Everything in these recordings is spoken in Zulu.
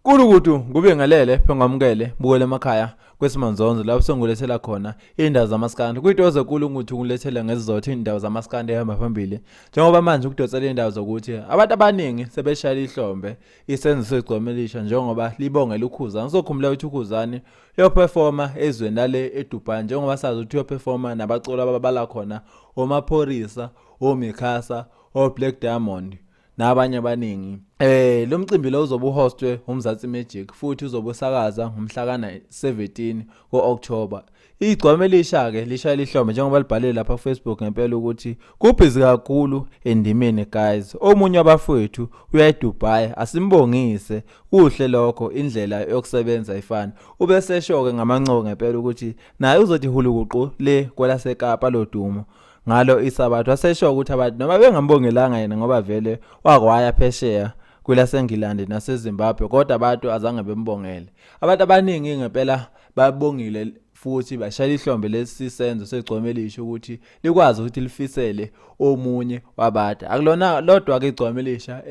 Kulukudu kube ngalele phongamukele bukele emakhaya kwesimanzonzo lapho sengulethela khona indawo zamaskandi kuyinto ezenkulu ukuthi ukulethela ngezizotho indawo zamaskandi ehamba phambili njengoba manje ukudosela indawo zokuthi abantu abaningi sebeshaya ihlombe isenzo segcomelisha njengoba libongela ukhuzana ngizokhumula ukuthi ukhuzani yoperforma ezweni lale eDubai njengoba sazi ukuthi yoperforma nabaculi ababala khona oMaphorisa oMikhasa oBlack Diamond nabanye abaningi. Lo mcimbi lo uzobe uhostwe uMzansi Magic futhi uzobe usakaza ngomhla ka-17 ku-October. Igcwamelisha ke lishaya lihlombe njengoba libhalile lapha ku Facebook ngempela ukuthi kubhizi kakhulu endimeni guys. Omunye wabafowethu uya eDubai asimbongise kuhle lokho indlela yokusebenza ifana. Ubese shoke ngamancoko ngempela ukuthi naye uzothi hulukuqu le kwelaseKapa lodumo. Ngalo isabathu asesho ukuthi abantu noma bengambongelanga yena ngoba vele wakwaya phesheya kwelaseNgilandi naseZimbabwe kodwa abantu azange bembongele. Abantu abaningi ngempela babongile futhi bashaya ihlombe lesisenzo segcomelisho ukuthi likwazi ukuthi lifisele omunye wabantu. Akulona lodwa ke igcomelisha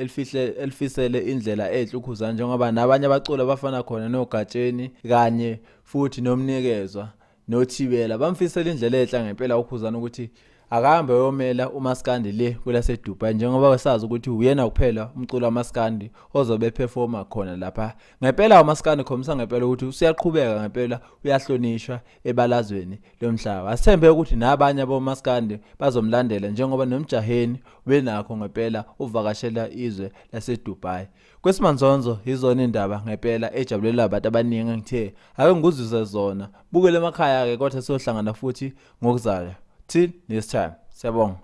elifisele indlela enhle ukhuzana njengoba nabanye abaculi abafana khona noGatsheni kanye futhi nomnikezwa noThibela bamfisela indlela enhle ngempela ukhuzana ukuthi akahambe yomela uMaskandi le kwelaseDubai njengoba wasazi ukuthi uyena kuphela umculo waMaskandi ozobe performa khona lapha. Ngempela uMaskandi khomisa ngempela ukuthi usiyaqhubeka ngempela uyahlonishwa ebalazweni lomhlaba. Asithembe ukuthi nabanye aboMaskandi bazomlandela njengoba nomjaheni benakho ngempela uvakashela izwe laseDubai. Kwesimanzonzo izona indaba ngempela ejabulela abantu abaningi ngithe ake ngikuzise zona. Bukele emakhaya ke kodwa siyohlangana futhi ngokuzayo. Till next time. Siyabonga.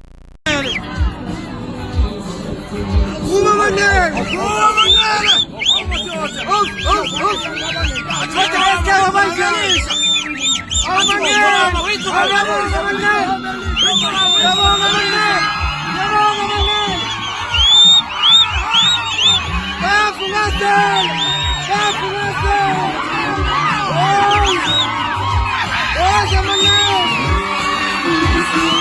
Thank you.